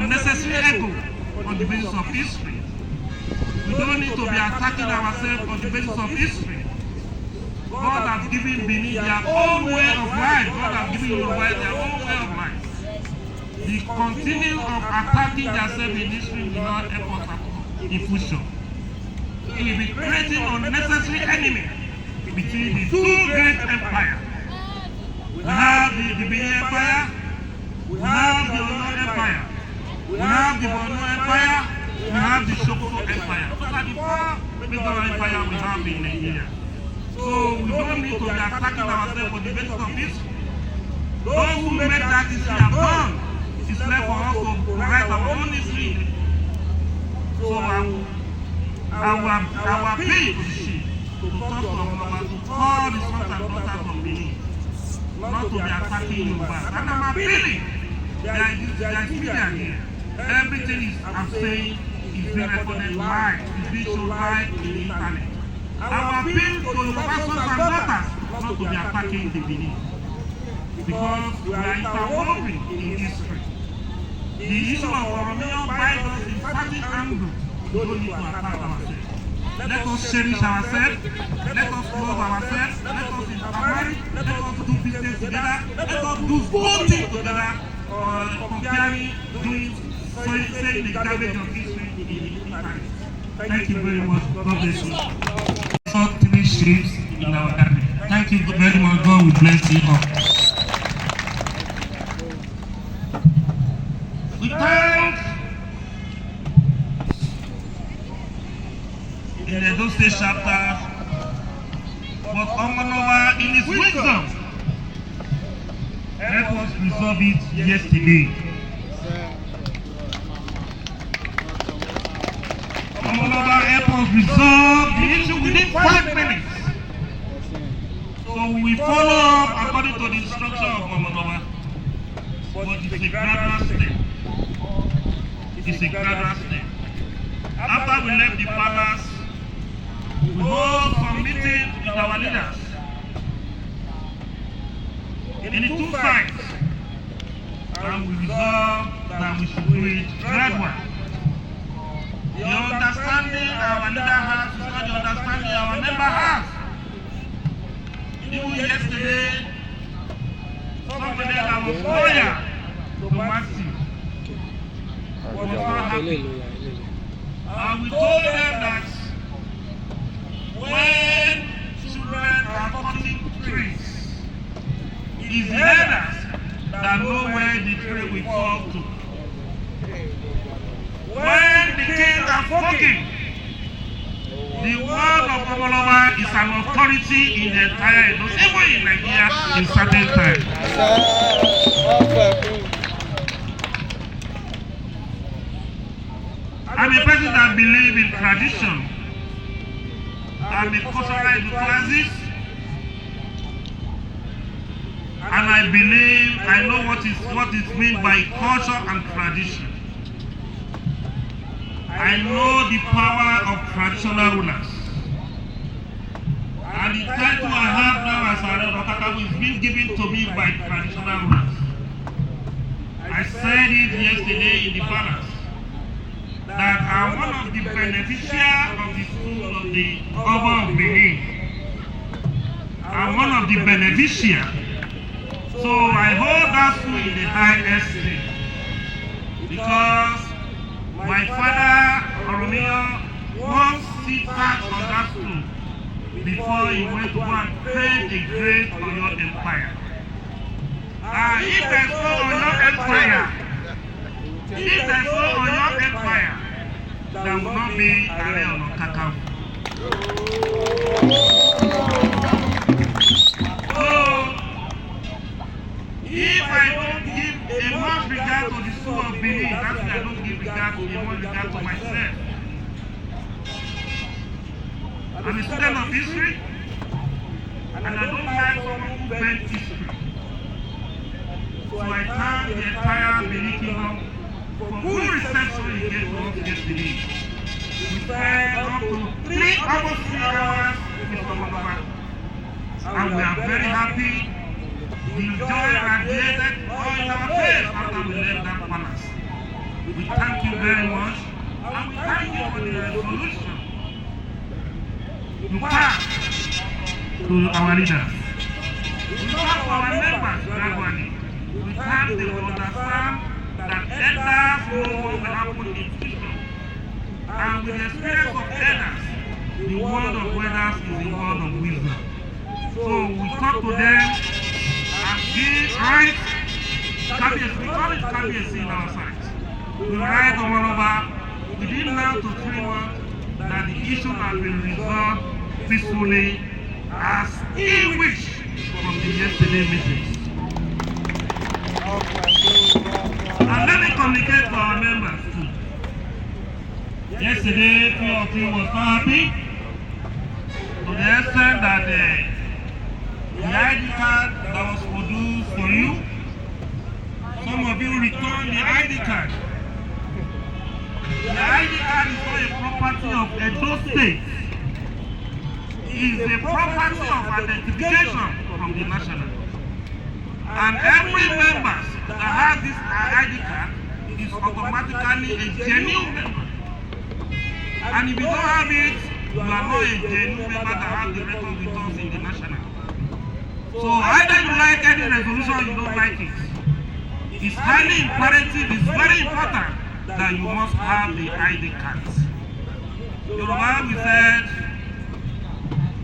unnecessary ego on the basis of history. We don't need to be attacking ourselves on the basis of history. God has given Benin their own way of life. God has given Yoruba their own way of life. The continue of attacking themselves in history will not help us at all in future. It will be creating unnecessary enemy between the two great empires. We have the Benin Empire, we have the Yoruba Empire, we have the Borno Empire, we have the Sokoto Empire. Those are the four major empires we have in Nigeria. So we don't need to be attacking ourselves on the basis of history. Those who made that history have gone. It's left for us to write our own history. So our plea to the chief, to talk to our mama, to call the sons and daughters of Benin, not to be attacking Yoruba. And I'm appealing. There is media here. Everything is I'm saying is being recorded live. It's being shown live in the internet. Our appeal to Yoruba sons and daughters not to be attacking the Benin. Because we are interwoven in history. The issue of Oromiyan binds us in certain angles. We don't need to attack ourselves. Let us cherish ourselves. Let us love ourselves. Let us intermarry. Let us do business together. Let us do both things together. Comparing, saying the garbage of history in the internet. Thank you very much. God bless you. Saw 3 ships in our country. Thank you very much. God will bless you all. We thank in the Edo State chapter, but Omolowa in his wisdom help us resolve it yesterday. Omolowa help us resolve the issue within 5 minutes. So we follow up according to the instruction of Omolowa, but it's a gradual step. It's a gradual step. After we left the palace, we hold some meeting with our leaders in the 2 sides, and we resolve that we should do it gradual. The understanding our leader has is not the understanding our member has. Even yesterday, somebody that was loyal to Matthew was not happy. And we told them that when children are cutting trees, it's the elders that know where the tree will fall to. When the kings are spoken, the word of Omolowa is an authority in the entire Edo, even in Nigeria in certain times. I'm a person that believes in tradition. I'm a cultural enthusiast, and I believe I know what is meant by culture and tradition. I know the power of traditional rulers, and the title I have now as Aare-Onakakanfo is being given to me by traditional rulers. I said it yesterday in the palace that I'm one of the beneficiaries of the school of the Oba of Benin. I'm one of the beneficiaries. So I hold that school in the high esteem because my father, Oromiyan, once sat on that school before he went to go and create the great Oyo Empire. If there's no Oyo Empire, there will not be Aare-Onakakanfo. So, if I don't give a much regard to the school of Benin, that's why I don't give much regard to myself. I'm a student of history, and I don't like someone who bent history. So I thank the entire Benin Kingdom for good reception in gave to us yesterday. We spent up to almost 3 hours with Mr. Omolowa, and we are very happy. The joy radiated all in our face after we left that palace. We thank you very much, and we thank you for the resolution you passed to our leaders. We talk to our members gradually. We thank them to understand that elders know what will happen in future. And with the experience of elders, the word of elders is the word of wisdom. So we talk to them and give right. We call it KBC in our side. We write on all over within now to 3 months that the issue has been resolved peacefully as he wished from the yesterday meetings. And let me communicate to our members too. Yesterday, few of you was not happy to the extent that the ID card that was produced for you, some of you returned the ID card. The ID card is not a property of Edo State. It is a property of identification from the national. And every member that has this ID card is automatically a genuine member. And if you don't have it, you are not a genuine member that has the record with us in the national. So either you like any resolution or you don't like it. It's highly imperative, it's very important that you must have the ID cards. Yoruba, we said,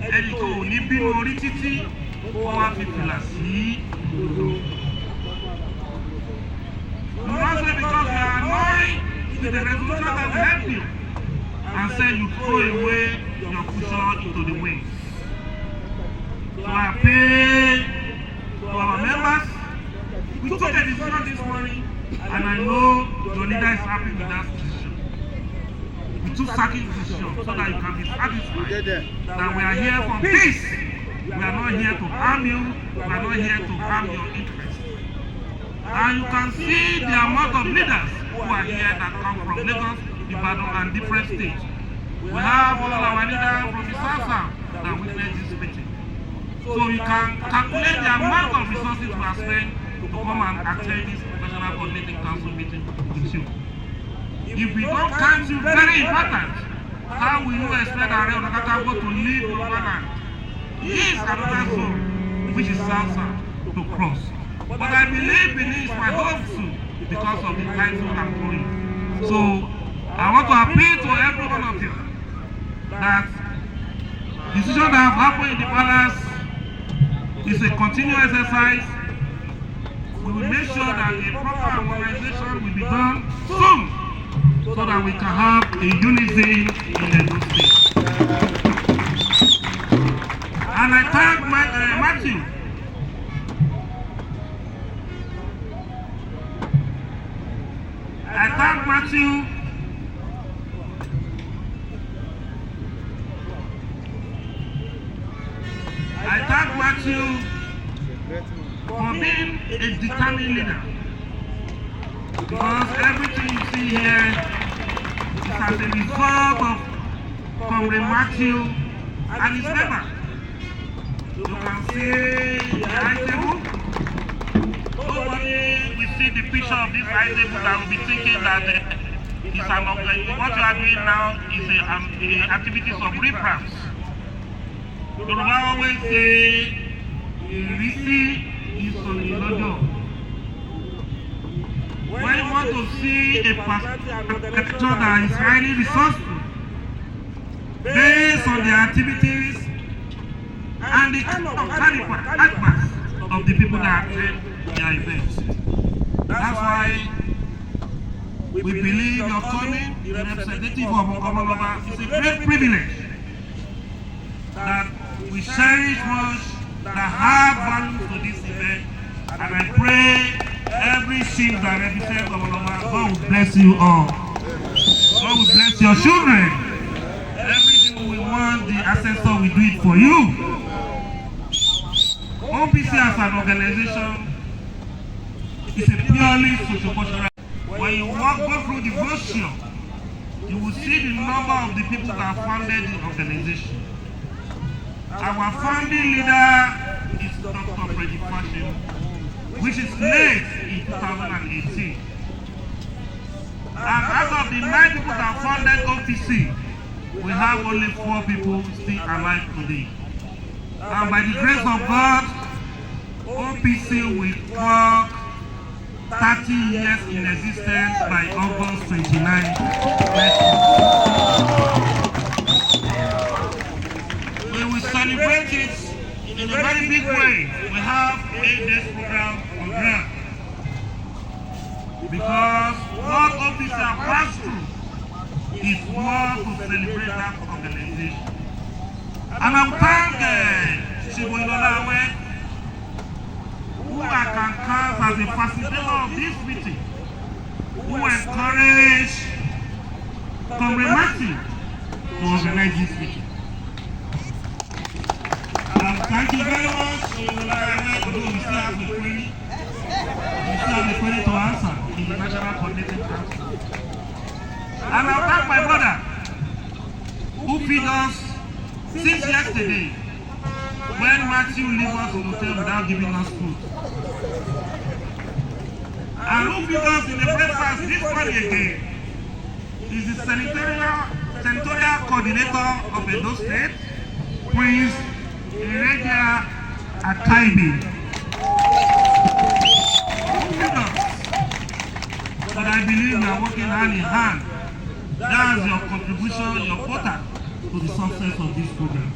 Eriko ni binu ori titi, o wa fi fila si odo. You must say because you are annoyed with the resolution that will help you, and say you throw away your cushion into the wind. So I appeal to our members. We took a decision this morning, and I know your leader is happy with that decision. We took certain decisions so that you can be satisfied that we are here for peace. We are not here to harm you. We are not here to harm your interests. And you can see the amount of leaders who are here that come from Lagos, Ibadan, and different states. We have all our leaders from the South that witness this meeting. So you can calculate the amount of resources we are spending to come and attend this National Coordinating Council meeting with you. If we don't count you very important, how will you expect Aare-Onakakanfo to leave Yoruba land? Yes, another zone, which is South to cross. But I believe Benin is my home too, because of the title I'm going. So I want to appeal to every one of you that decision that have happened in the palace is a continuous exercise. We will make sure that a proper organization will be done soon so that we can have a unity in Edo State. And I thank Matthew. I thank Matthew for being a determined leader. Because everything you see here is as a result of Comrade Matthew and his member. You can see the high table. Nobody will see the picture of this high table that will be thinking that it's what you are doing now is a activities of reprams. Yoruba always say, "Irisi is on the lojo." When you want to see a picture that is highly resourceful, based on the activities and the kind of caliber of the people that attend their events. That's why we believe you're coming, the representative of Okomoloba, is a great privilege that we cherish much, that have value to this event, and I pray every chief that represents Okomoloba, God will bless you all. God will bless your children. Everything we want, the ancestor will do it for you. OPC as an organization is a purely socio-cultural. When you go through the brochure, you will see the number of the people that founded the organization. Our founding leader is Dr. Freddy Fashion, which is late in 2018. the 9 people that funded OPC, we have only 4 people still alive today. And by the grace of God, OPC will clock 30 years in existence by August 29 next year. We will celebrate it in a very big way. We have 8 days program on ground. Because what OPC have passed through is more to celebrate that organization. And I thank Chiboilola, who I can count as a facilitator of this meeting, who encouraged Comrade Martin to organize this meeting. Thank you very much. Although we still have a query, to answer in the National Coordinating Council. And I'll thank my brother who feed us since yesterday when Matthew leave us in the hotel without giving us food. And who feed us in the breakfast this morning again is the senatorial coordinator of Edo State, Prince Iredia Akaibi. But I believe we are working hand in hand. That's your contribution, your quota to the success of this program.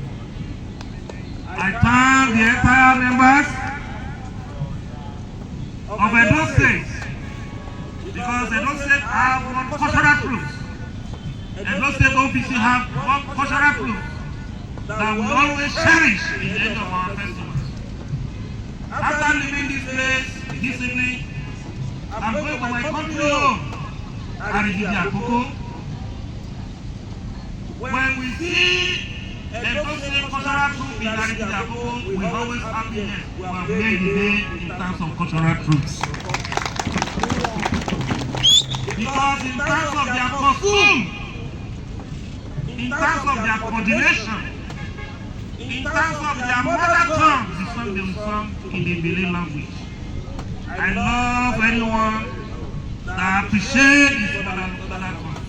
I thank the entire members of Edo State, because Edo State have one cultural proof. Edo State OPC have one cultural proof that we always cherish in the end of our festivals. After leaving this place this evening, I'm going to my country home, Aare-Onakakanfo. When we see Edo State cultural truth in Aare-Onakakanfo, we always happy that we have made the day in terms of cultural truths. Because in terms of their costume, in terms of their coordination, in terms of their mother tongue, the song they will sing in the Benin language. I love anyone that appreciates his mother tongue.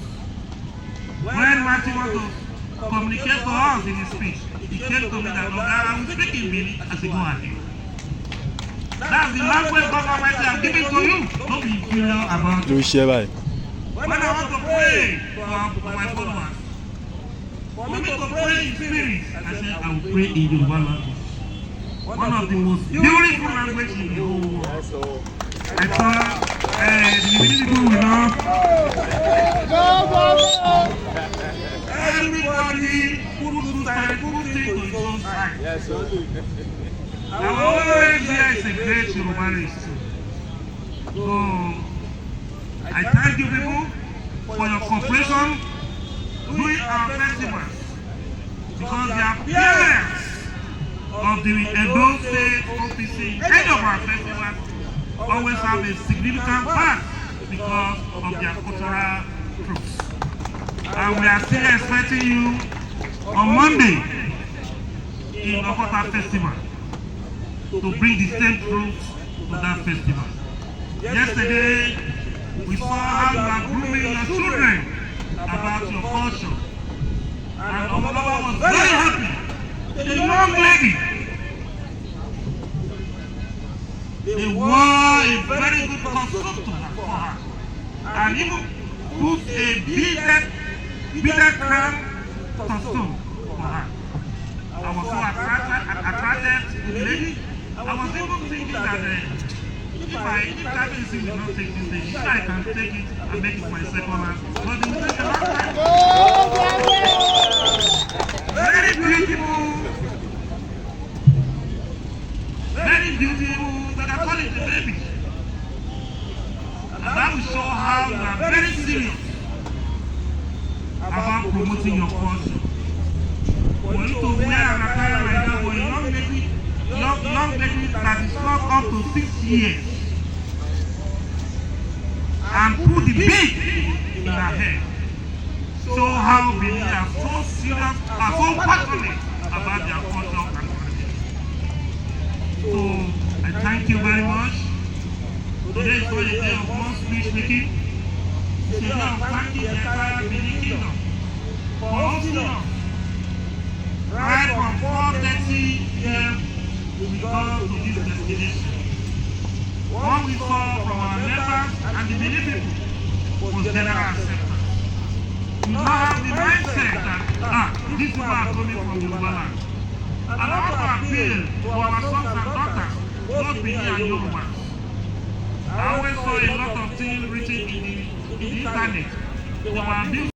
When Martin wants to communicate to us in his speech, he came to me that, I will speak in Benin as he go ahead. That's the language God Almighty has given to you. Don't be inferior about it. When I want to pray for my followers, for me to pray in spirit, I say I will pray in Yoruba language. One of the most beautiful languages in the whole world. I thought the people will know. Everybody put things to his own side. I always hear it's a great Yoruba race. So I thank you people for your cooperation during our festivals, because the appearance of the Edo State OPC end of our festivals always have a significant part because of their cultural roots. And we are still expecting you on Monday in Okota Festival to bring the same roots to that festival. Yesterday, we saw how you are grooming your children about your culture. And Omoloba was very happy. The young lady, they wore a very good costume for her. And even put a beaded crown costume for her. I was so attracted to the lady. I was even thinking that if Gani will not take this thing, I can take it and make it my second hand. But it will take a long time. Very beautiful. Very beautiful. But I call it the baby. And that will show how you are very serious about promoting your culture. For you to wear an attire like that for a young lady that is not up to 6 years, and put the bead in her head, show how Benin are so serious, are so passionate about their culture and tradition. So I thank you very much. Today is not a day of one speech making. is a way of thanking the entire Benin Kingdom for hosting us. Right from 4:30 p.m. we got to this destination. What we saw from our members and the Benin people was general acceptance. We now have the mindset that these people are coming from Yoruba land. And I want to appeal to our sons and daughters, both Benin and Yoruba. I always saw a lot of things written in the internet. They were